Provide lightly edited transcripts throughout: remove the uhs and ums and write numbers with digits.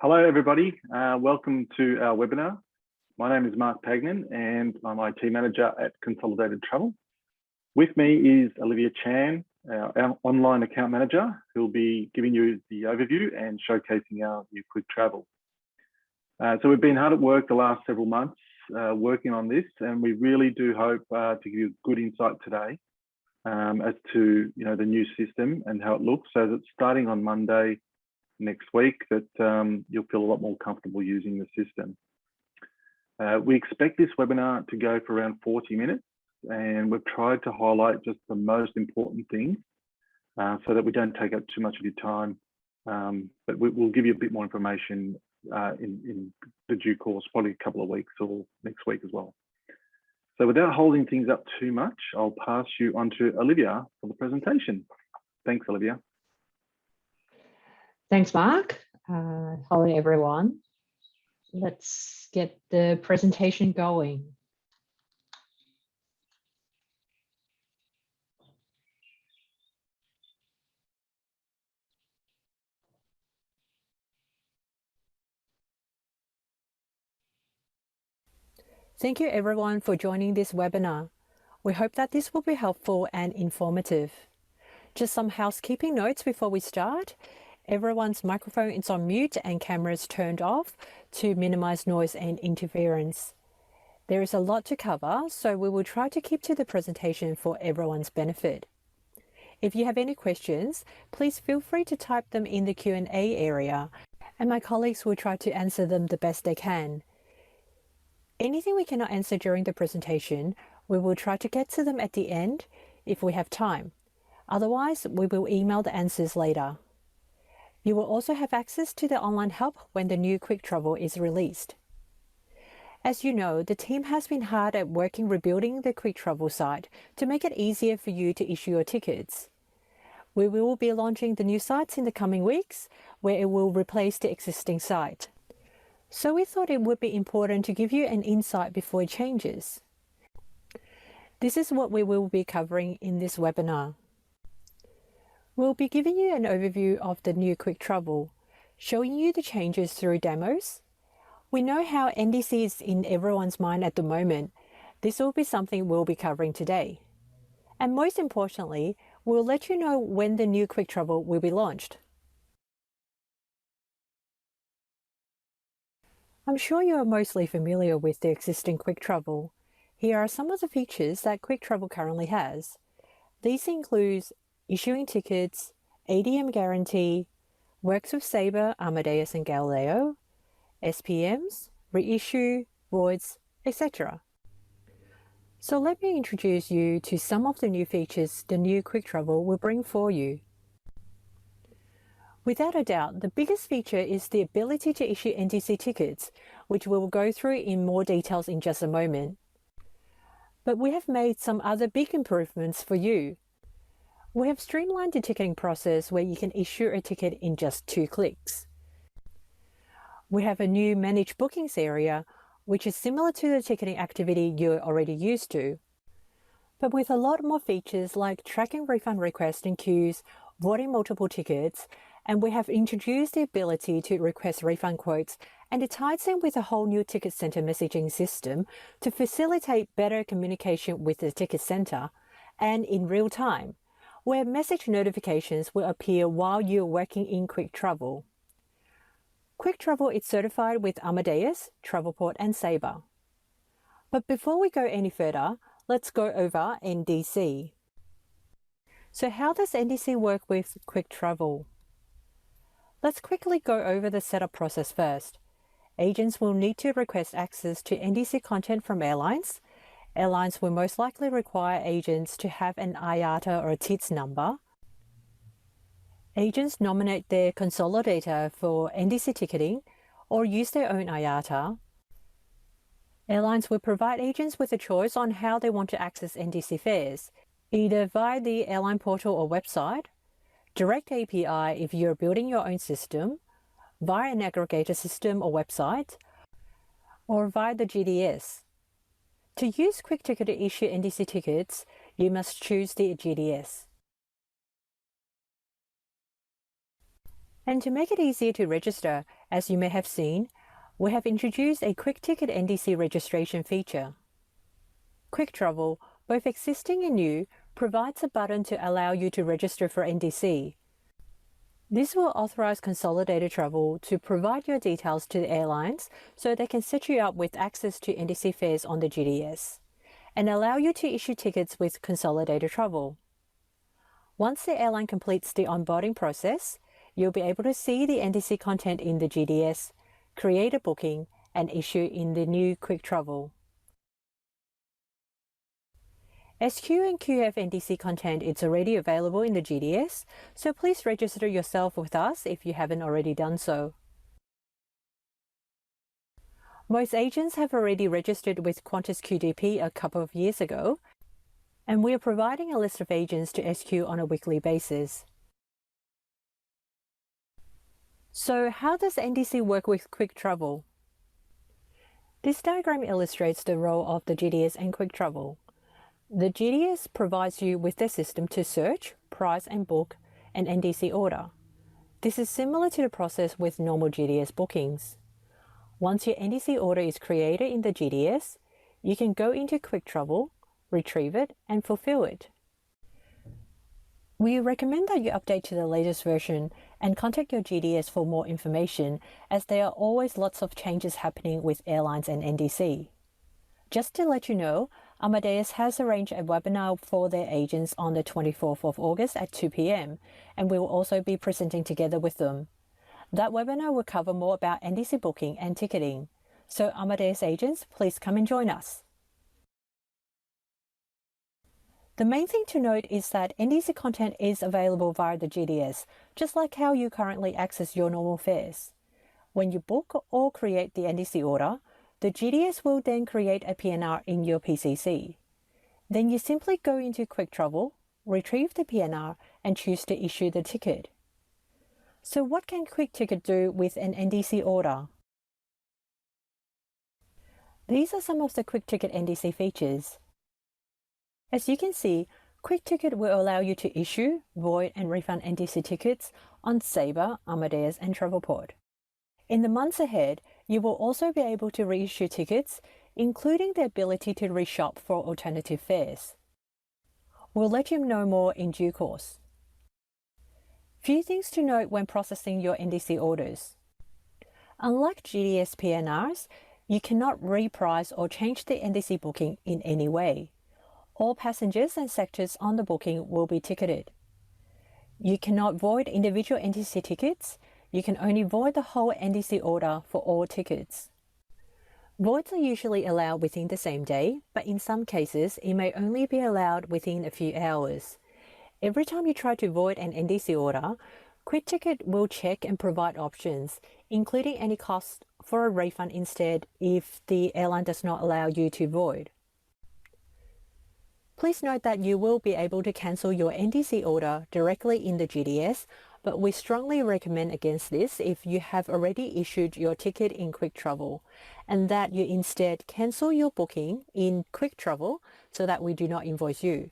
Hello, everybody. Welcome to our webinar. My name is Mark Pagnan, and I'm IT Manager at Consolidated Travel. With me is Olivia Chan, our Online Account Manager, who will be giving you the overview and showcasing our new Quiktravel. So we've been hard at work the last several months working on this, and we really do hope to give you good insight today as to the new system and how it looks. So that starting on Monday next week, that you'll feel a lot more comfortable using the system. We expect this webinar to go for around 40 minutes, and we've tried to highlight just the most important things so that we don't take up too much of your time. But we'll give you a bit more information in the due course, probably a couple of weeks or next week as well. So without holding things up too much, I'll pass you on to Olivia for the presentation. Thanks, Olivia. Thanks, Mark. Hello, everyone. Let's get the presentation going. Thank you, everyone, for joining this webinar. We hope that this will be helpful and informative. Just some housekeeping notes before we start. Everyone's microphone is on mute and cameras turned off to minimize noise and interference. There is a lot to cover, so we will try to keep to the presentation for everyone's benefit. If you have any questions, please feel free to type them in the Q&A area, and my colleagues will try to answer them the best they can. Anything we cannot answer during the presentation, we will try to get to them at the end if we have time. Otherwise, we will email the answers later. You will also have access to the online help when the new Quiktravel is released. As you know, the team has been hard at working rebuilding the Quiktravel site to make it easier for you to issue your tickets. We will be launching the new sites in the coming weeks, where it will replace the existing site. So we thought it would be important to give you an insight before it changes. This is what we will be covering in this webinar. We'll be giving you an overview of the new Quiktravel, showing you the changes through demos. We know how NDC is in everyone's mind at the moment. This will be something we'll be covering today. And most importantly, we'll let you know when the new Quiktravel will be launched. I'm sure you are mostly familiar with the existing Quiktravel. Here are some of the features that Quiktravel currently has. These include issuing tickets, ADM guarantee, works with Sabre, Amadeus and Galileo, SPMs, reissue, voids, etc. So let me introduce you to some of the new features the new Quiktravel will bring for you. Without a doubt, the biggest feature is the ability to issue NDC tickets, which we will go through in more details in just a moment. But we have made some other big improvements for you. We have streamlined the ticketing process where you can issue a ticket in just 2 clicks. We have a new Manage Bookings area, which is similar to the ticketing activity you're already used to, but with a lot more features like tracking refund requests and queues, voiding multiple tickets, and we have introduced the ability to request refund quotes, and it ties in with a whole new ticket center messaging system to facilitate better communication with the ticket center and in real time, where message notifications will appear while you're working in Quiktravel. Quiktravel is certified with Amadeus, Travelport and Sabre. But before we go any further, let's go over NDC. So how does NDC work with Quiktravel? Let's quickly go over the setup process first. Agents will need to request access to NDC content from airlines. Airlines will most likely require agents to have an IATA or a TITS number. Agents nominate their consolidator for NDC ticketing or use their own IATA. Airlines will provide agents with a choice on how they want to access NDC fares, either via the airline portal or website, direct API if you're building your own system, via an aggregator system or website, or via the GDS. To use QuikTicket to issue NDC tickets, you must choose the GDS. And to make it easier to register, as you may have seen, we have introduced a Quick Ticket NDC registration feature. Quiktravel, both existing and new, provides a button to allow you to register for NDC. This will authorize Consolidated Travel to provide your details to the airlines so they can set you up with access to NDC fares on the GDS, and allow you to issue tickets with Consolidated Travel. Once the airline completes the onboarding process, you'll be able to see the NDC content in the GDS, create a booking, and issue in the new Quiktravel. SQ and QF NDC content is already available in the GDS, so please register yourself with us if you haven't already done so. Most agents have already registered with Qantas QDP a couple of years ago, and we are providing a list of agents to SQ on a weekly basis. So how does NDC work with Quiktravel? This diagram illustrates the role of the GDS and Quiktravel. The GDS provides you with the system to search, price and book an NDC order. This is similar to the process with normal GDS bookings. Once your NDC order is created in the GDS, you can go into Quiktravel, retrieve it and fulfill it. We recommend that you update to the latest version and contact your GDS for more information, as there are always lots of changes happening with airlines and NDC. Just to let you know, Amadeus has arranged a webinar for their agents on the 24th of August at 2 p.m, and we will also be presenting together with them. That webinar will cover more about NDC booking and ticketing. So Amadeus agents, please come and join us. The main thing to note is that NDC content is available via the GDS, just like how you currently access your normal fares. When you book or create the NDC order, the GDS will then create a PNR in your PCC. Then you simply go into Quiktravel, retrieve the PNR and choose to issue the ticket. So what can Quick Ticket do with an NDC order? These are some of the Quick Ticket NDC features. As you can see, Quick Ticket will allow you to issue, void and refund NDC tickets on Sabre, Amadeus and Travelport. In the months ahead, you will also be able to reissue tickets, including the ability to reshop for alternative fares. We'll let you know more in due course. Few things to note when processing your NDC orders. Unlike GDS PNRs, you cannot reprice or change the NDC booking in any way. All passengers and sectors on the booking will be ticketed. You cannot void individual NDC tickets. You can only void the whole NDC order for all tickets. Voids are usually allowed within the same day, but in some cases, it may only be allowed within a few hours. Every time you try to void an NDC order, Quick Ticket will check and provide options, including any cost for a refund instead if the airline does not allow you to void. Please note that you will be able to cancel your NDC order directly in the GDS, but we strongly recommend against this if you have already issued your ticket in Quiktravel, and that you instead cancel your booking in Quiktravel so that we do not invoice you.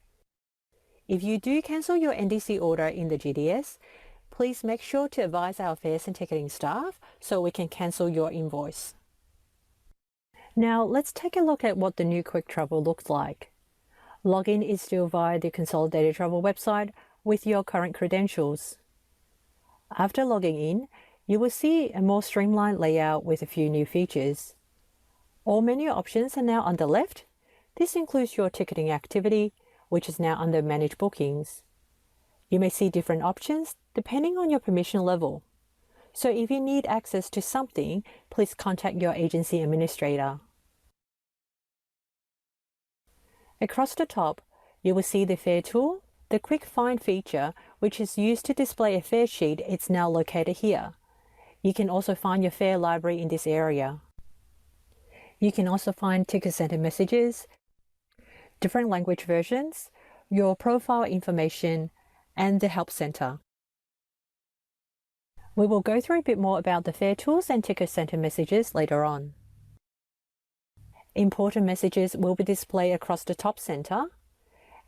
If you do cancel your NDC order in the GDS, please make sure to advise our fares and ticketing staff so we can cancel your invoice. Now let's take a look at what the new Quiktravel looks like. Login is still via the Consolidated Travel website with your current credentials. After logging in, you will see a more streamlined layout with a few new features. All menu options are now on the left. This includes your ticketing activity, which is now under Manage Bookings. You may see different options depending on your permission level. So if you need access to something, please contact your agency administrator. Across the top, you will see the fare tool. The Quick Find feature, which is used to display a fare sheet, is now located here. You can also find your fare library in this area. You can also find ticket center messages, different language versions, your profile information, and the help center. We will go through a bit more about the fare tools and ticket center messages later on. Important messages will be displayed across the top center,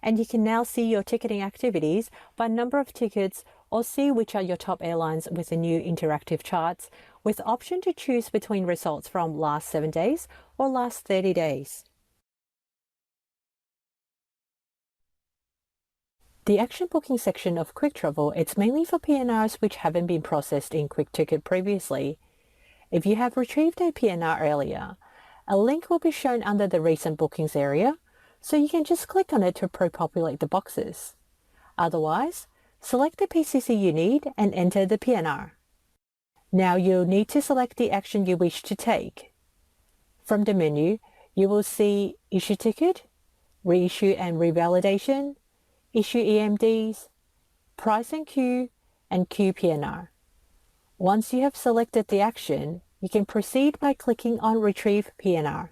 and you can now see your ticketing activities by number of tickets or see which are your top airlines with the new interactive charts, with the option to choose between results from last 7 days or last 30 days. The action booking section of Quiktravel, it's mainly for PNRs which haven't been processed in QuikTicket previously. If you have retrieved a PNR earlier, a link will be shown under the recent bookings area, so you can just click on it to pre-populate the boxes. Otherwise, select the PCC you need and enter the PNR. Now you'll need to select the action you wish to take. From the menu, you will see Issue Ticket, Reissue and Revalidation, Issue EMDs, Price and Queue, and Queue PNR. Once you have selected the action, you can proceed by clicking on Retrieve PNR.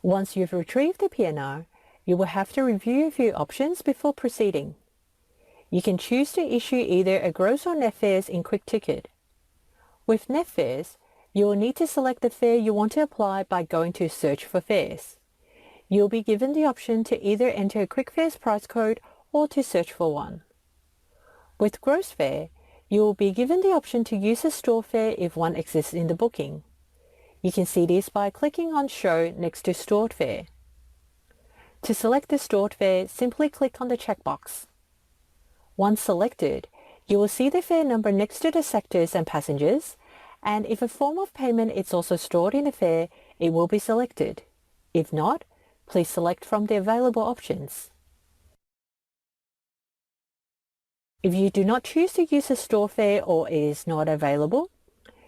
Once you've retrieved the PNR, you will have to review a few options before proceeding. You can choose to issue either a gross or net fares in QuikTicket. With net fares, you will need to select the fare you want to apply by going to Search for Fares. You'll be given the option to either enter a QuickFares price code or to search for one. With gross fare, you will be given the option to use a store fare if one exists in the booking. You can see this by clicking on Show next to Stored Fare. To select the stored fare, simply click on the checkbox. Once selected, you will see the fare number next to the sectors and passengers, and if a form of payment is also stored in the fare, it will be selected. If not, please select from the available options. If you do not choose to use a store fare or it is not available,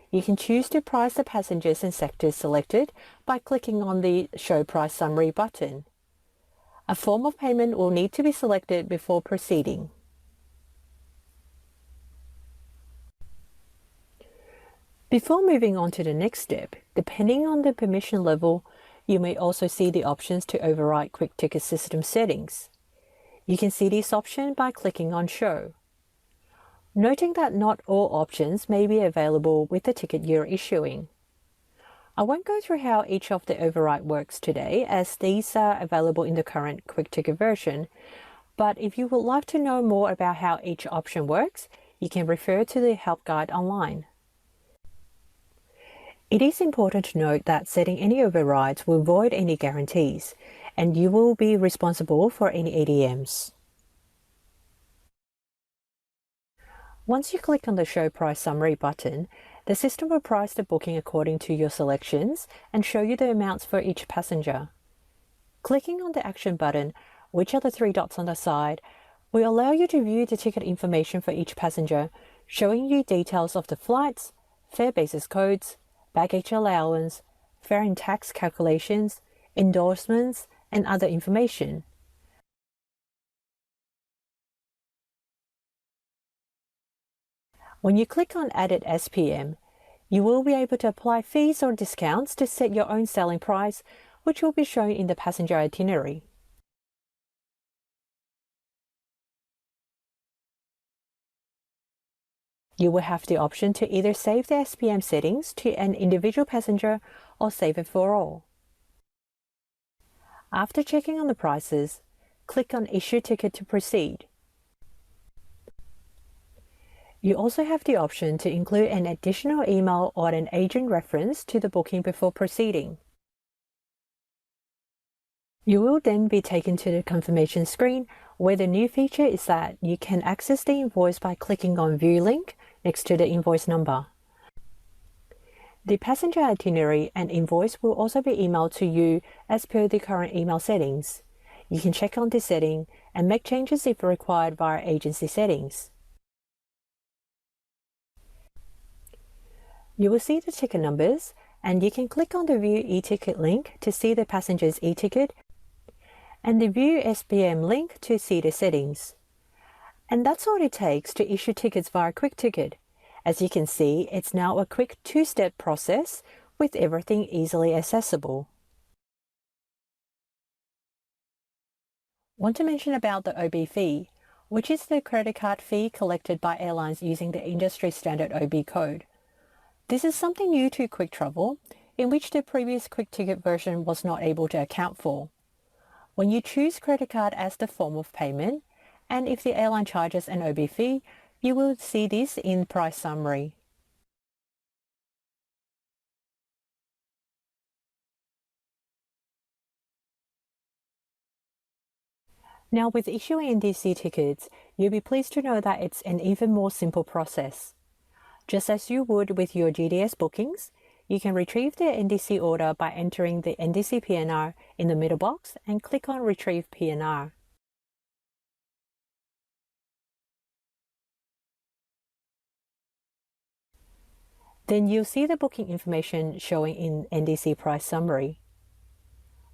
you can choose to price the passengers and sectors selected by clicking on the Show Price Summary button. A form of payment will need to be selected before proceeding. Before moving on to the next step, depending on the permission level, you may also see the options to override QuikTicket system settings. You can see this option by clicking on Show. Noting that not all options may be available with the ticket you're issuing. I won't go through how each of the override works today, as these are available in the current QuikTicket version, but if you would like to know more about how each option works, you can refer to the help guide online. It is important to note that setting any overrides will void any guarantees, and you will be responsible for any ADMs. Once you click on the Show Price Summary button, the system will price the booking according to your selections and show you the amounts for each passenger. Clicking on the Action button, which are the 3 dots on the side, will allow you to view the ticket information for each passenger, showing you details of the flights, fare basis codes, baggage allowance, fare and tax calculations, endorsements, and other information. When you click on Added SPM, you will be able to apply fees or discounts to set your own selling price, which will be shown in the passenger itinerary. You will have the option to either save the SPM settings to an individual passenger or save it for all. After checking on the prices, click on Issue Ticket to proceed. You also have the option to include an additional email or an agent reference to the booking before proceeding. You will then be taken to the confirmation screen, where the new feature is that you can access the invoice by clicking on View link next to the invoice number. The passenger itinerary and invoice will also be emailed to you as per the current email settings. You can check on this setting and make changes if required via agency settings. You will see the ticket numbers, and you can click on the View e-ticket link to see the passenger's e-ticket and the View SPM link to see the settings. And that's all it takes to issue tickets via QuikTicket. As you can see, it's now a quick 2-step process with everything easily accessible. Want to mention about the OB fee, which is the credit card fee collected by airlines using the industry standard OB code. This is something new to Quiktravel, in which the previous QuikTicket version was not able to account for. When you choose credit card as the form of payment, and if the airline charges an OB fee, you will see this in price summary. Now with issuing NDC tickets, you'll be pleased to know that it's an even more simple process. Just as you would with your GDS bookings, you can retrieve the NDC order by entering the NDC PNR in the middle box and click on Retrieve PNR. Then you'll see the booking information showing in NDC price summary.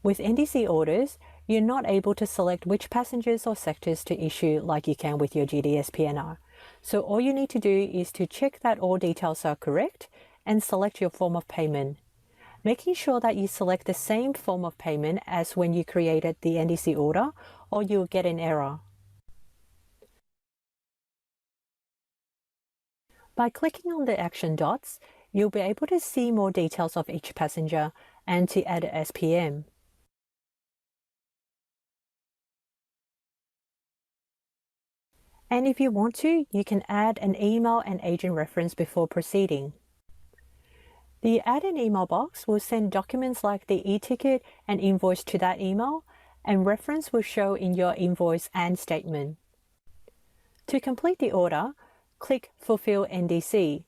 With NDC orders, you're not able to select which passengers or sectors to issue like you can with your GDS PNR. So all you need to do is to check that all details are correct and select your form of payment, making sure that you select the same form of payment as when you created the NDC order, or you'll get an error. By clicking on the action dots, you'll be able to see more details of each passenger and to add a SPM. And if you want to, you can add an email and agent reference before proceeding. The Add an Email box will send documents like the e-ticket and invoice to that email, and reference will show in your invoice and statement. To complete the order, click Fulfill NDC.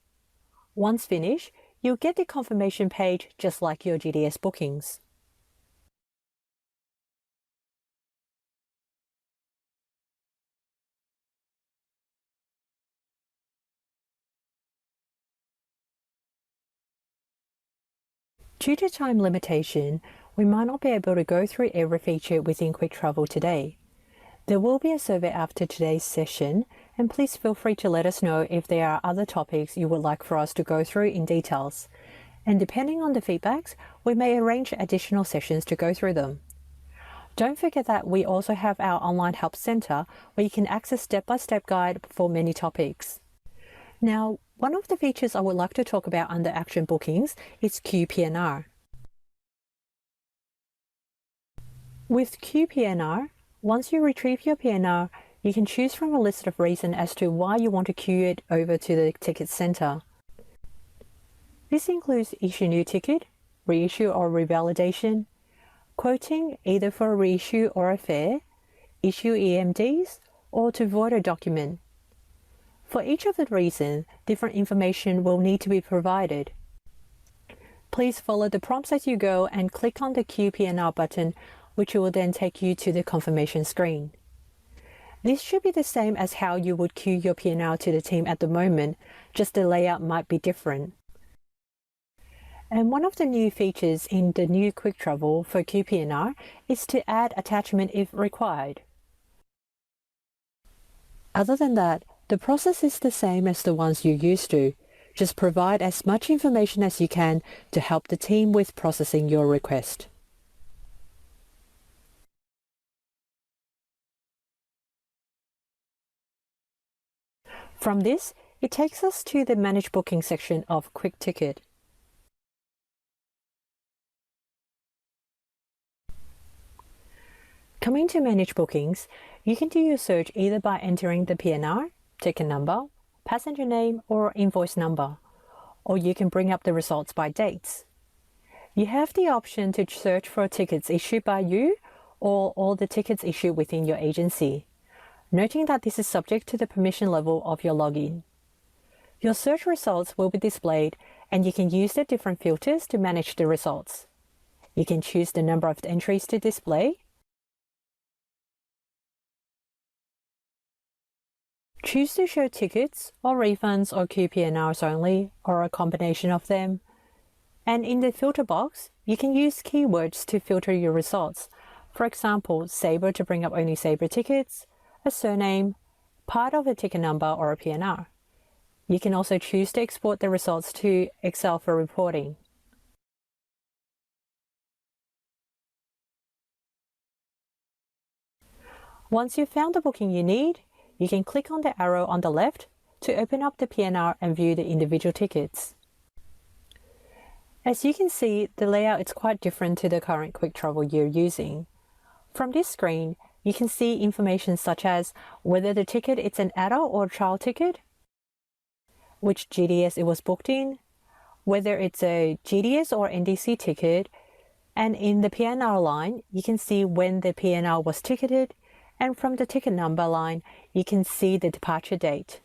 Once finished, you'll get the confirmation page just like your GDS bookings. Due to time limitation, we might not be able to go through every feature within Quiktravel today. There will be a survey after today's session, and please feel free to let us know if there are other topics you would like for us to go through in details. And depending on the feedbacks, we may arrange additional sessions to go through them. Don't forget that we also have our online help center where you can access step-by-step guide for many topics. Now, one of the features I would like to talk about under Action Bookings is QPNR. With QPNR, once you retrieve your PNR, you can choose from a list of reasons as to why you want to queue it over to the ticket center. This includes issue new ticket, reissue or revalidation, quoting either for a reissue or a fare, issue EMDs, or to void a document. For each of the reasons, different information will need to be provided. Please follow the prompts as you go and click on the QPNR button, which will then take you to the confirmation screen. This should be the same as how you would queue your PNR to the team at the moment, just the layout might be different. And one of the new features in the new Quiktravel for QPNR is to add attachment if required. Other than that, the process is the same as the ones you're used to. Just provide as much information as you can to help the team with processing your request. From this, it takes us to the Manage Booking section of QuikTicket. Coming to Manage Bookings, you can do your search either by entering the PNR, ticket number, passenger name, or invoice number, or you can bring up the results by dates. You have the option to search for tickets issued by you or all the tickets issued within your agency, noting that this is subject to the permission level of your login. Your search results will be displayed, and you can use the different filters to manage the results. You can choose the number of entries to display, choose to show tickets or refunds or QPNRs only, or a combination of them. And in the filter box, you can use keywords to filter your results. For example, Sabre to bring up only Sabre tickets, a surname, part of a ticket number or a PNR. You can also choose to export the results to Excel for reporting. Once you've found the booking you need, you can click on the arrow on the left to open up the PNR and view the individual tickets. As you can see, the layout is quite different to the current Quiktravel you're using. From this screen, you can see information such as whether the ticket is an adult or child ticket, which GDS it was booked in, whether it's a GDS or NDC ticket, and in the PNR line, you can see when the PNR was ticketed, and from the ticket number line, you can see the departure date.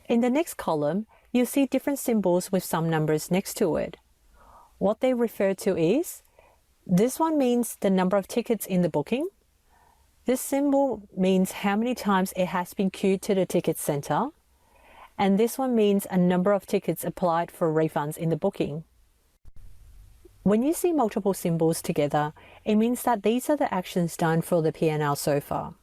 In the next column, you'll see different symbols with some numbers next to it. What they refer to is, this one means the number of tickets in the booking. This symbol means how many times it has been queued to the ticket center. And this one means a number of tickets applied for refunds in the booking. When you see multiple symbols together, it means that these are the actions done for the PNR so far.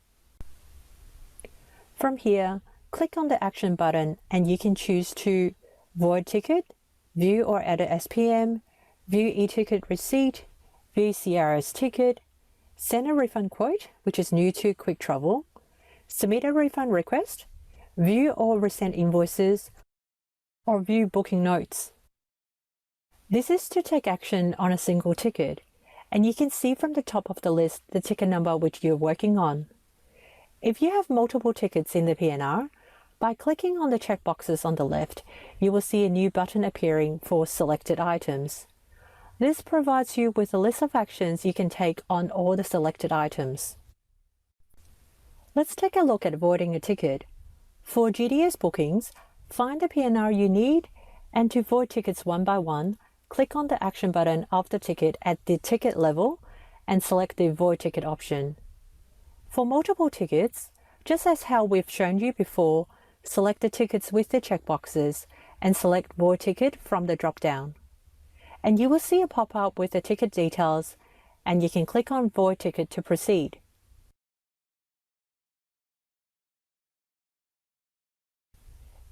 From here, click on the action button and you can choose to void ticket, view or edit SPM, view e-ticket receipt, view CRS ticket, send a refund quote, which is new to Quiktravel, submit a refund request, view or resend invoices, or view booking notes. This is to take action on a single ticket, and you can see from the top of the list the ticket number which you're working on. If you have multiple tickets in the PNR, by clicking on the checkboxes on the left, you will see a new button appearing for selected items. This provides you with a list of actions you can take on all the selected items. Let's take a look at voiding a ticket. For GDS bookings, find the PNR you need, and to void tickets one by one, click on the action button of the ticket at the ticket level and select the void ticket option. For multiple tickets, just as how we've shown you before, select the tickets with the checkboxes and select void ticket from the drop-down. And you will see a pop-up with the ticket details, and you can click on void ticket to proceed.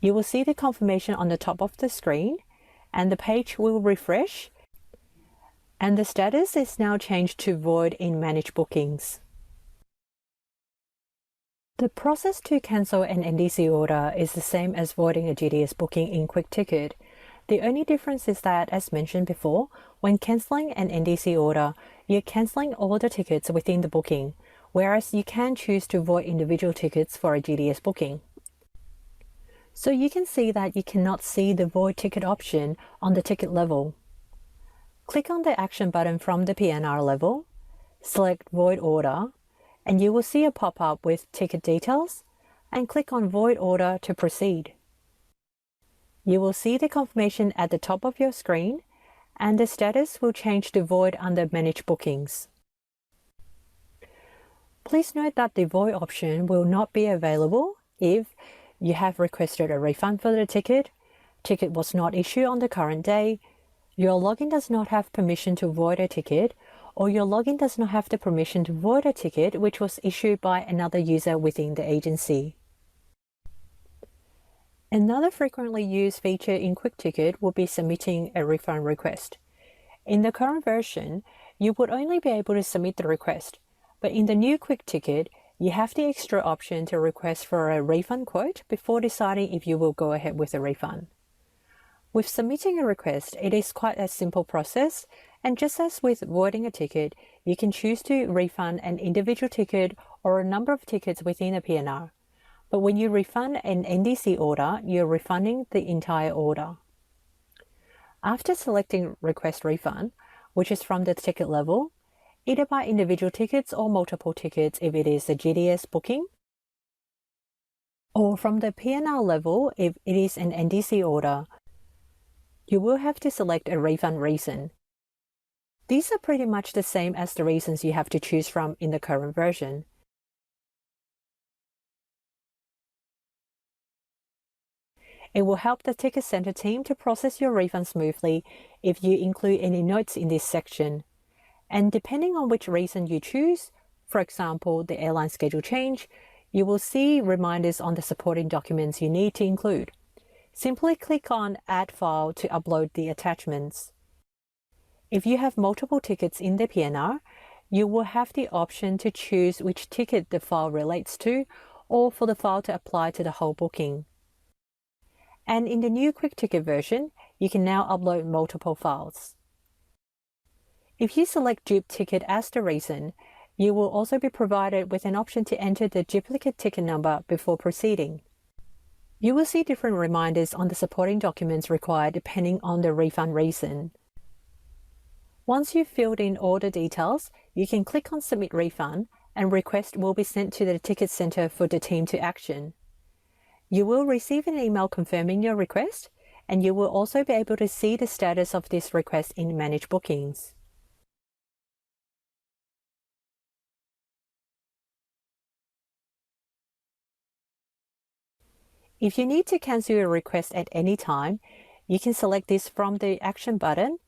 You will see the confirmation on the top of the screen, and the page will refresh, and the status is now changed to void in Manage Bookings. The process to cancel an NDC order is the same as voiding a GDS booking in QuikTicket. The only difference is that, as mentioned before, when cancelling an NDC order, you're cancelling all the tickets within the booking, whereas you can choose to void individual tickets for a GDS booking. So you can see that you cannot see the void ticket option on the ticket level. Click on the action button from the PNR level, select void order, and you will see a pop-up with ticket details, and click on void order to proceed. You will see the confirmation at the top of your screen, and the status will change to void under Manage Bookings. Please note that the void option will not be available if you have requested a refund for the ticket was not issued on the current day, your login does not have permission to void a ticket, or your login does not have the permission to void a ticket which was issued by another user within the agency. Another frequently used feature in QuikTicket will be submitting a refund request. In the current version, you would only be able to submit the request, but in the new QuikTicket, you have the extra option to request for a refund quote before deciding if you will go ahead with a refund. With submitting a request, it is quite a simple process, and just as with voiding a ticket, you can choose to refund an individual ticket or a number of tickets within a PNR. But when you refund an NDC order, you're refunding the entire order. After selecting Request Refund, which is from the ticket level, either by individual tickets or multiple tickets if it is a GDS booking, or from the PNR level if it is an NDC order, you will have to select a refund reason. These are pretty much the same as the reasons you have to choose from in the current version. It will help the Ticket Center team to process your refund smoothly if you include any notes in this section. And depending on which reason you choose, for example, the airline schedule change, you will see reminders on the supporting documents you need to include. Simply click on Add File to upload the attachments. If you have multiple tickets in the PNR, you will have the option to choose which ticket the file relates to, or for the file to apply to the whole booking. And in the new QuikTicket version, you can now upload multiple files. If you select Dupe Ticket as the reason, you will also be provided with an option to enter the duplicate ticket number before proceeding. You will see different reminders on the supporting documents required depending on the refund reason. Once you've filled in all the details, you can click on Submit Refund and request will be sent to the Ticket Centre for the team to action. You will receive an email confirming your request, and you will also be able to see the status of this request in Manage Bookings. If you need to cancel your request at any time, you can select this from the Action button.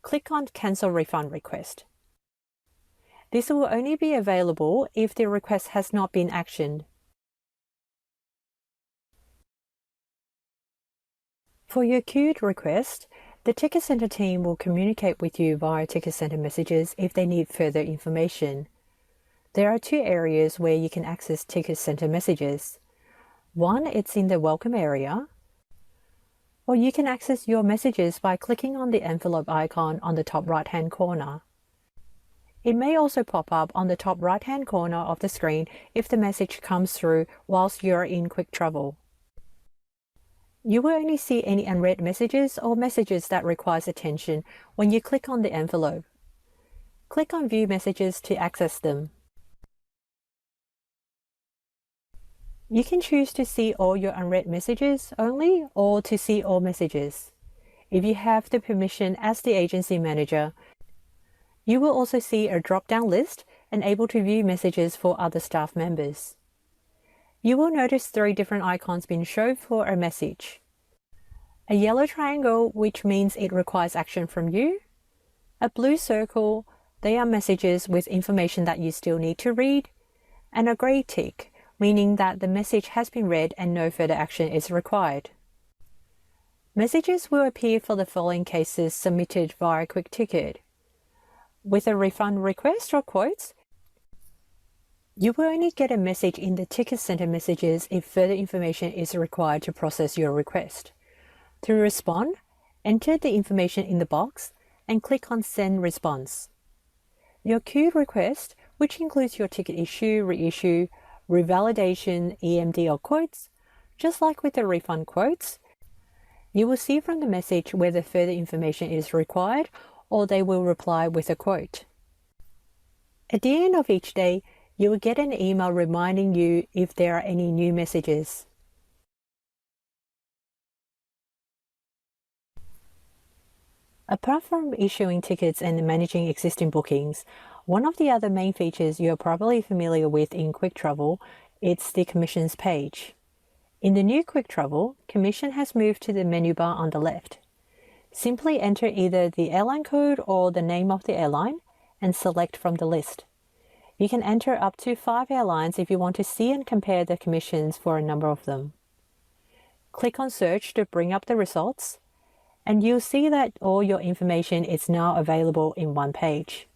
Click on Cancel Refund Request. This will only be available if the request has not been actioned. For your queued request, the Ticket Centre team will communicate with you via Ticket Centre messages if they need further information. There are two areas where you can access Ticket Centre messages. One, it's in the Welcome area, or you can access your messages by clicking on the envelope icon on the top right-hand corner. It may also pop up on the top right-hand corner of the screen if the message comes through whilst you're in Quiktravel. You will only see any unread messages or messages that requires attention when you click on the envelope. Click on View Messages to access them. You can choose to see all your unread messages only or to see all messages. If you have the permission as the agency manager, you will also see a drop-down list and able to view messages for other staff members. You will notice 3 different icons being shown for a message. A yellow triangle, which means it requires action from you. A blue circle, they are messages with information that you still need to read. And a grey tick, meaning that the message has been read and no further action is required. Messages will appear for the following cases submitted via QuikTicket. With a refund request or quotes, you will only get a message in the Ticket Centre messages if further information is required to process your request. To respond, enter the information in the box and click on Send Response. Your queued request, which includes your ticket issue, reissue, revalidation, EMD or quotes, just like with the refund quotes, you will see from the message whether further information is required or they will reply with a quote. At the end of each day, you will get an email reminding you if there are any new messages. Apart from issuing tickets and managing existing bookings, one of the other main features you are probably familiar with in Quiktravel, it's the Commissions page. In the new Quiktravel, Commission has moved to the menu bar on the left. Simply enter either the airline code or the name of the airline and select from the list. You can enter up to 5 airlines if you want to see and compare the commissions for a number of them. Click on Search to bring up the results, and you'll see that all your information is now available in one page.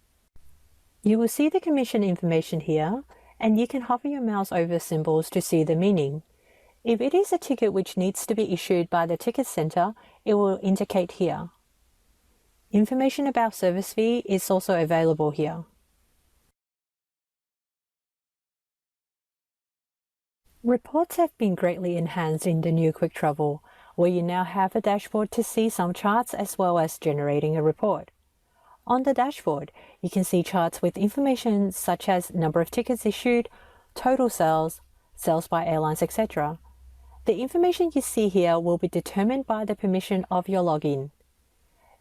You will see the commission information here, and you can hover your mouse over symbols to see the meaning. If it is a ticket which needs to be issued by the Ticket Centre, it will indicate here. Information about service fee is also available here. Reports have been greatly enhanced in the new Quiktravel, where you now have a dashboard to see some charts as well as generating a report. On the dashboard, you can see charts with information such as number of tickets issued, total sales, sales by airlines, etc. The information you see here will be determined by the permission of your login.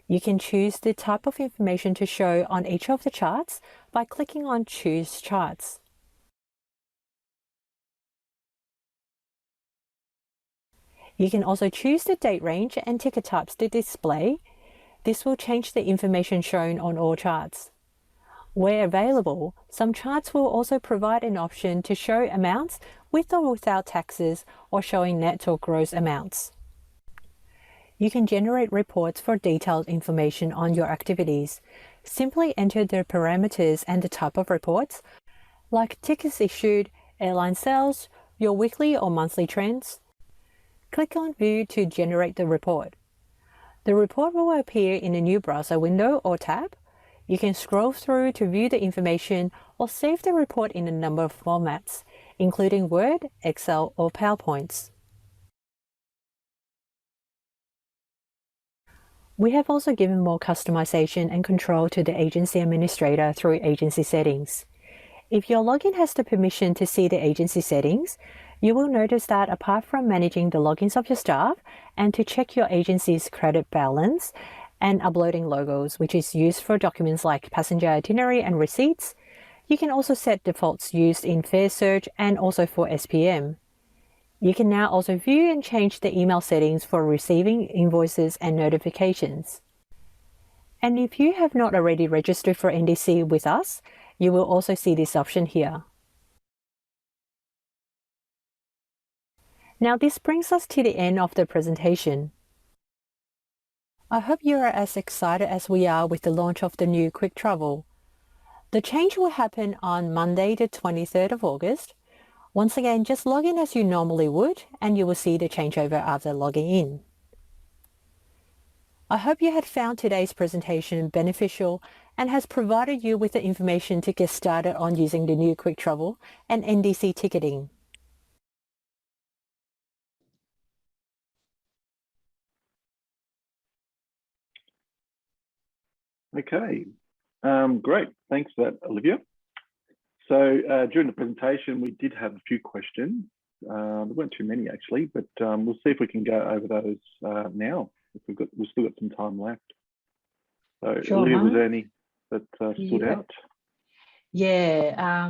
You can choose the type of information to show on each of the charts by clicking on Choose Charts. You can also choose the date range and ticket types to display. This will change the information shown on all charts. Where available, some charts will also provide an option to show amounts with or without taxes or showing net or gross amounts. You can generate reports for detailed information on your activities. Simply enter the parameters and the type of reports, like tickets issued, airline sales, your weekly or monthly trends. Click on View to generate the report. The report will appear in a new browser window or tab. You can scroll through to view the information or save the report in a number of formats, including Word, Excel, or PowerPoints. We have also given more customization and control to the agency administrator through agency settings. If your login has the permission to see the agency settings, you will notice that apart from managing the logins of your staff and to check your agency's credit balance and uploading logos, which is used for documents like passenger itinerary and receipts, you can also set defaults used in fare search and also for SPM. You can now also view and change the email settings for receiving invoices and notifications. And if you have not already registered for NDC with us, you will also see this option here. Now this brings us to the end of the presentation. I hope you are as excited as we are with the launch of the new Quiktravel. The change will happen on Monday the 23rd of August. Once again, just log in as you normally would and you will see the changeover after logging in. I hope you had found today's presentation beneficial and has provided you with the information to get started on using the new Quiktravel and NDC ticketing. Okay, great. Thanks for that, Olivia. So during the presentation, we did have a few questions. There weren't too many actually, but we'll see if we can go over those now. If we've still got some time left. So Sure, Olivia, Mark. was there any that stood out? Yeah,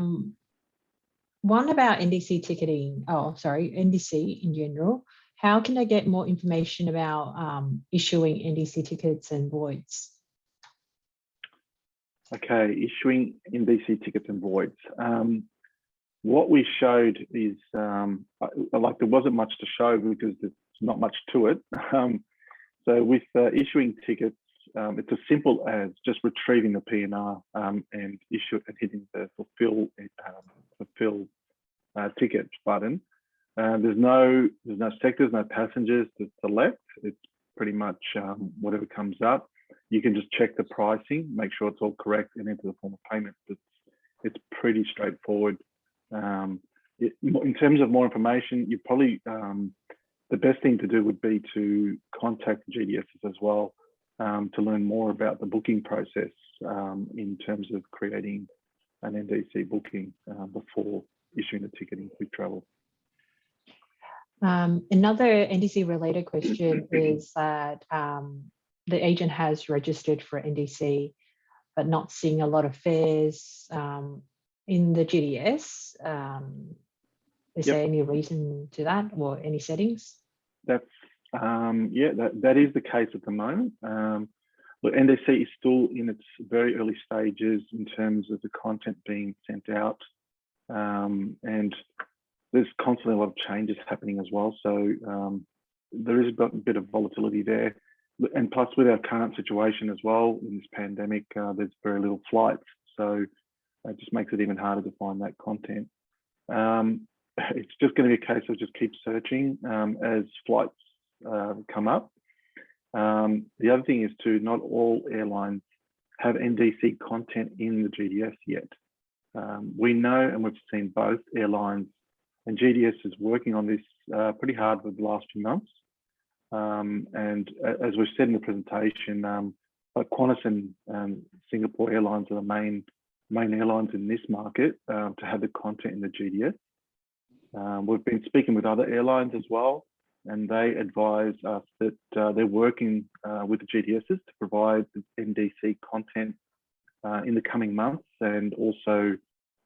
one about NDC ticketing. Oh, sorry, NDC in general. How can I get more information about issuing NDC tickets and voids? Okay, issuing NDC tickets and voids. What we showed is, like there wasn't much to show because there's not much to it. So with issuing tickets, it's as simple as just retrieving the PNR and hitting the fulfill ticket button. There's no sectors, no passengers to select. It's pretty much whatever comes up. You can just check the pricing, make sure it's all correct, and enter the form of payment. It's pretty straightforward. In terms of more information, you probably the best thing to do would be to contact GDSs as well to learn more about the booking process in terms of creating an NDC booking before issuing a ticket in Quiktravel. Another NDC related question is that the agent has registered for NDC, but not seeing a lot of fares in the GDS. Is there any reason to that or any settings? That's that is the case at the moment. But NDC is still in its very early stages in terms of the content being sent out, and there's constantly a lot of changes happening as well. So there is a bit of volatility there. And plus with our current situation as well, in this pandemic, there's very little flights. So it just makes it even harder to find that content. It's just going to be a case of just keep searching as flights come up. The other thing is not all airlines have NDC content in the GDS yet. We know, and we've seen both airlines, and GDS is working on this pretty hard for the last few months. And as we've said in the presentation, like Qantas and Singapore Airlines are the main airlines in this market to have the content in the GDS. We've been speaking with other airlines as well, and they advise us that they're working with the GDSs to provide the NDC content in the coming months, and also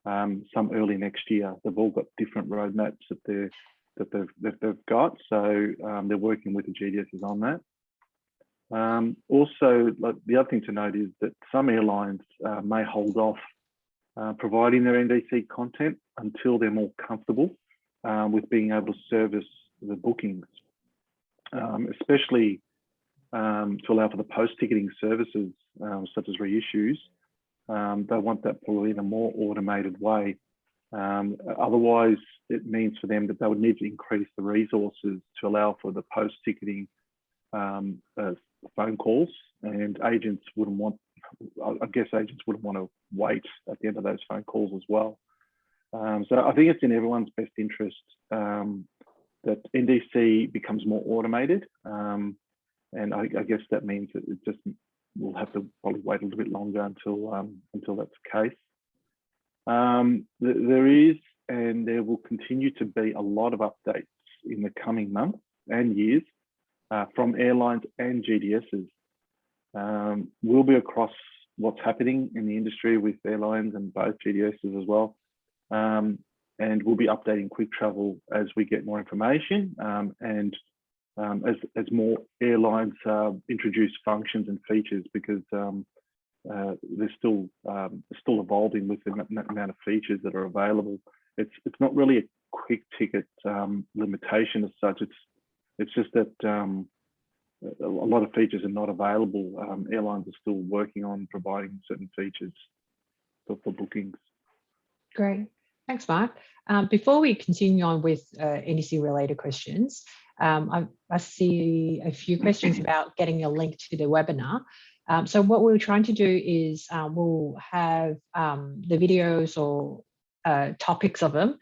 some early next year. They've all got different roadmaps that they've got, so they're working with the GDSs on that. Also, like, the other thing to note is that some airlines may hold off providing their NDC content until they're more comfortable with being able to service the bookings, especially to allow for the post-ticketing services such as reissues. They want that probably in a more automated way. Otherwise, it means for them that they would need to increase the resources to allow for the post-ticketing phone calls, and agents wouldn't want, I guess agents wouldn't want to wait at the end of those phone calls as well. So I think it's in everyone's best interest that NDC becomes more automated. And I guess that means that it just, we'll have to probably wait a little bit longer until that's the case. There is, and there will continue to be, a lot of updates in the coming months and years from airlines and GDSs. We'll be across what's happening in the industry with airlines and both GDSs as well. And we'll be updating Quiktravel as we get more information and as more airlines introduce functions and features, because they're still evolving with the amount of features that are available. It's not really a quick ticket limitation as such. It's just that a lot of features are not available. Airlines are still working on providing certain features for bookings. Great. Thanks, Mark. Before we continue on with NDC related questions, I see a few questions about getting a link to the webinar. So what we're trying to do is we'll have the videos or topics of them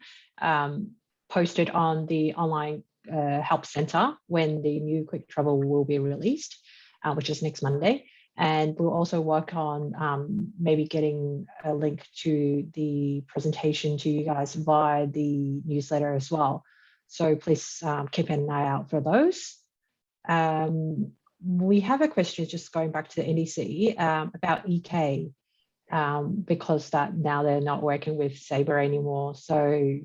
posted on the online help center when the new Quiktravel will be released, which is next Monday. And we'll also work on maybe getting a link to the presentation to you guys via the newsletter as well. So please keep an eye out for those. We have a question just going back to the NDC about EK, because that now they're not working with Sabre anymore. So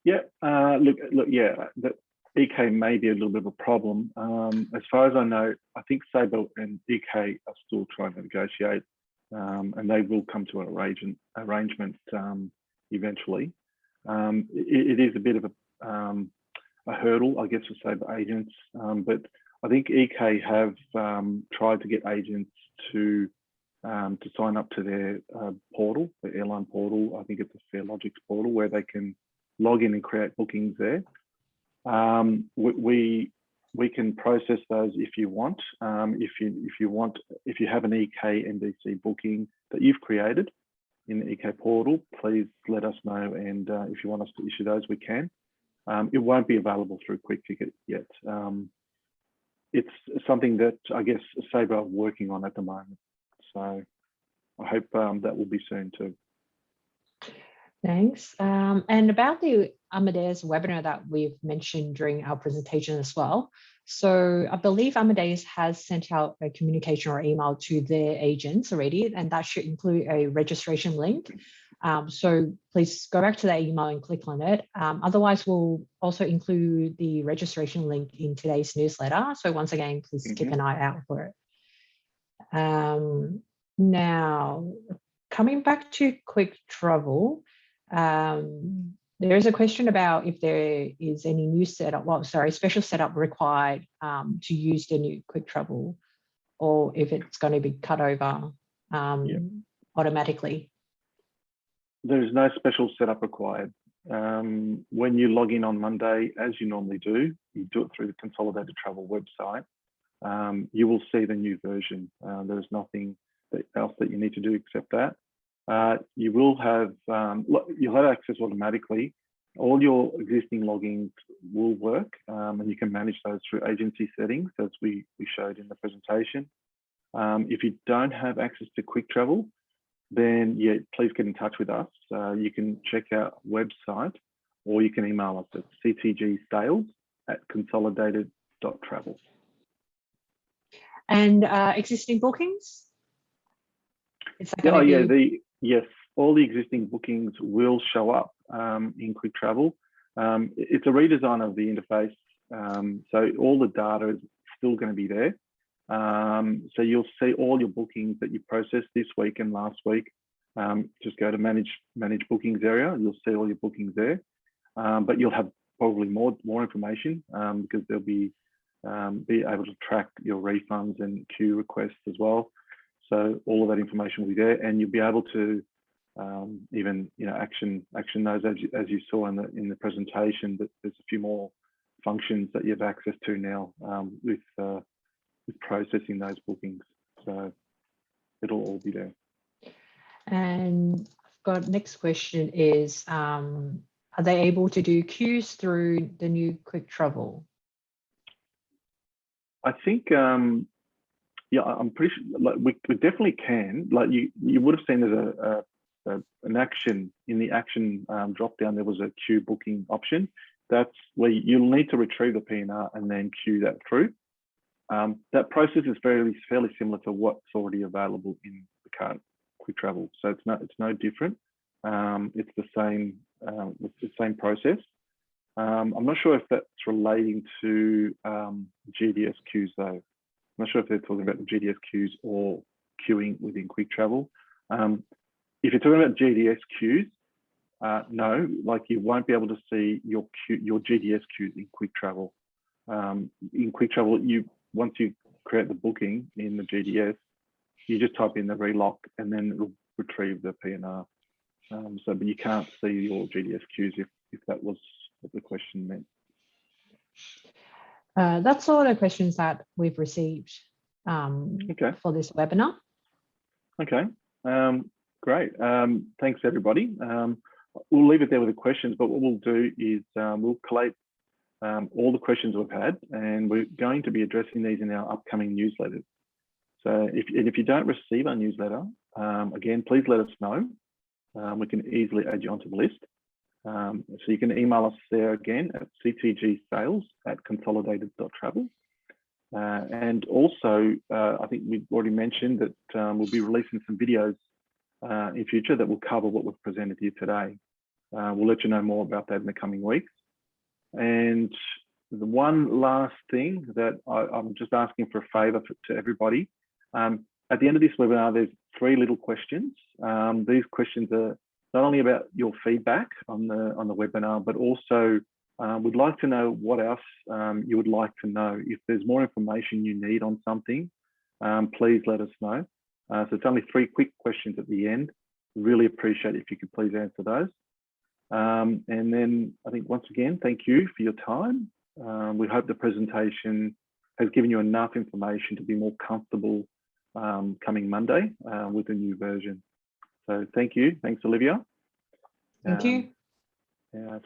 yeah, look, yeah, that EK may be a little bit of a problem. As far as I know, I think Sabre and EK are still trying to negotiate, and they will come to an arrangement eventually. It is a bit of a hurdle, I guess, for Sabre agents, but I think EK have tried to get agents to sign up to their portal, the airline portal. I think it's a FairLogix portal where they can log in and create bookings there. We can process those if you want. If you have an EK NDC booking that you've created in the EK portal, please let us know. And if you want us to issue those, we can. It won't be available through QuikTicket yet. It's something that I guess Sabre are working on at the moment. So I hope that will be soon too. thanks. And about the Amadeus webinar that we've mentioned during our presentation as well. So I believe Amadeus has sent out a communication or email to their agents already, and that should include a registration link. So please go back to that email and click on it. Otherwise, we'll also include the registration link in today's newsletter. So once again, please keep an eye out for it. Now, coming back to Quiktravel, there is a question about if there is any new setup, special setup required to use the new Quiktravel, or if it's going to be cut over automatically. There is no special setup required. When you log in on Monday, as you normally do, you do it through the Consolidated Travel website. You will see the new version. There's nothing else that you need to do except that. You will have you'll have access automatically. All your existing logins will work, and you can manage those through agency settings, as we showed in the presentation. If you don't have access to Quiktravel, then please get in touch with us. You can check our website, or you can email us at ctgsales@consolidated.travel. And existing bookings? Yes, all the existing bookings will show up in Quiktravel. It's a redesign of the interface, so all the data is still going to be there. So you'll see all your bookings that you processed this week and last week. Just go to manage bookings area. You'll see all your bookings there, but you'll have probably more information because they'll be able to track your refunds and queue requests as well. So all of that information will be there, and you'll be able to even action those as you saw in the presentation. But there's a few more functions that you have access to now with processing those bookings. So it'll all be there. And I've got next question is, are they able to do queues through the new Quiktravel? I think, yeah, I'm pretty sure like we definitely can. Like you would have seen there's an action in the action drop down. There was a queue booking option. That's where you'll need to retrieve the PNR and then queue that through. That process is fairly similar to what's already available in the current Quiktravel. So it's no different. It's the same process. I'm not sure if that's relating to GDS queues though. I'm not sure if they're talking about the GDS queues or queuing within Quiktravel. If you're talking about GDS queues, no, like you won't be able to see your GDS queues in Quiktravel. In Quiktravel, once you create the booking in the GDS, you just type in the relock and then it'll retrieve the PNR. But you can't see your GDS queues if that was what the question meant. That's all the questions that we've received for this webinar. Okay, great. Thanks everybody. We'll leave it there with the questions, but what we'll do is we'll collate all the questions we've had, and we're going to be addressing these in our upcoming newsletters. So if you don't receive our newsletter, again, please let us know. We can easily add you onto the list. So you can email us there again at ctgsales@consolidated.travel. And also, I think we've already mentioned that we'll be releasing some videos in future that will cover what we've presented here today. We'll let you know more about that in the coming weeks. And the one last thing that I'm just asking for a favour to everybody. At the end of this webinar, there's 3 little questions. These questions are not only about your feedback on the webinar, but also we'd like to know what else you would like to know. If there's more information you need on something, please let us know. So it's only 3 quick questions at the end. Really appreciate if you could please answer those. And then I think once again, thank you for your time. We hope the presentation has given you enough information to be more comfortable coming Monday with the new version. So thank you. Thanks, Olivia. Thank you.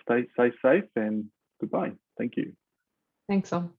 Stay safe and goodbye. Thank you. Thanks all.